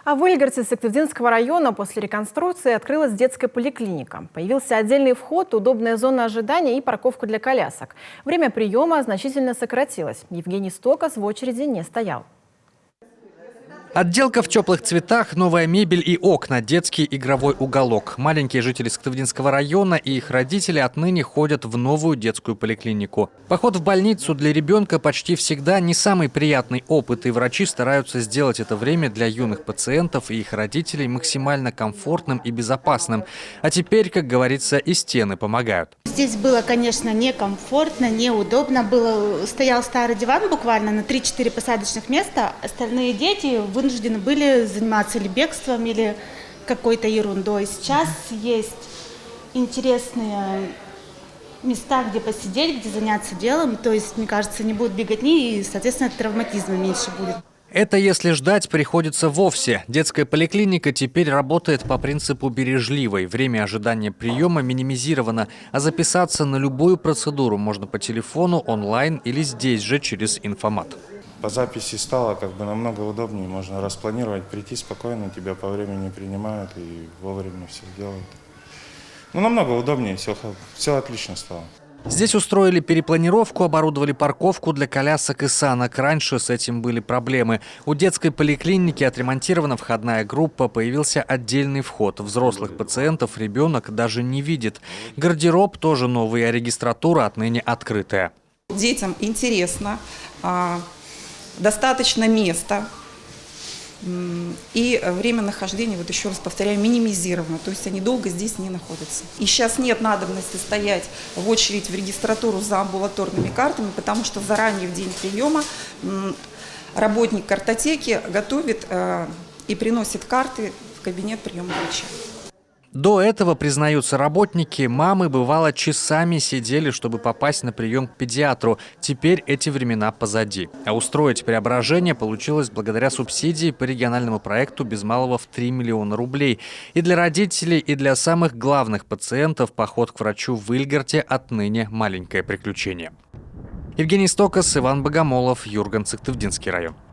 А в Ильгерте Сыктывдинского района после реконструкции открылась детская поликлиника. Появился отдельный вход, удобная зона ожидания и парковка для колясок. Время приема значительно сократилось. Евгений Стокас в очереди не стоял. Отделка в теплых цветах, новая мебель и окна, детский игровой уголок. Маленькие жители Сыктывдинского района и их родители отныне ходят в новую детскую поликлинику. Поход в больницу для ребенка почти всегда не самый приятный опыт, и врачи стараются сделать это время для юных пациентов и их родителей максимально комфортным и безопасным. А теперь, как говорится, и стены помогают. Здесь было, конечно, некомфортно, неудобно. Стоял старый диван буквально на 3-4 посадочных места. Остальные дети вынуждены были заниматься или бегством, или какой-то ерундой. Сейчас есть интересные места, где посидеть, где заняться делом. То есть, мне кажется, не будет беготни и, соответственно, травматизма меньше будет. Это если ждать приходится вовсе. Детская поликлиника теперь работает по принципу бережливой. Время ожидания приема минимизировано, а записаться на любую процедуру можно по телефону, онлайн или здесь же через инфомат. По записи стало намного удобнее, можно распланировать, прийти спокойно, тебя по времени принимают и вовремя все делают. Намного удобнее, все отлично стало. Здесь устроили перепланировку, оборудовали парковку для колясок и санок. Раньше с этим были проблемы. У детской поликлиники отремонтирована входная группа, появился отдельный вход. Взрослых пациентов ребенок даже не видит. Гардероб тоже новый, а регистратура отныне открытая. Детям интересно, достаточно места. И время нахождения, еще раз повторяю, минимизировано. То есть они долго здесь не находятся. И сейчас нет надобности стоять в очередь в регистратуру за амбулаторными картами, потому что заранее в день приема работник картотеки готовит и приносит карты в кабинет приема врача. До этого, признаются работники, мамы бывало часами сидели, чтобы попасть на прием к педиатру. Теперь эти времена позади. А устроить преображение получилось благодаря субсидии по региональному проекту без малого в 3 миллиона рублей. И для родителей, и для самых главных пациентов поход к врачу в Ильгерте отныне маленькое приключение. Евгений Стокас, Иван Богомолов, Юрган, Сыктывдинский район.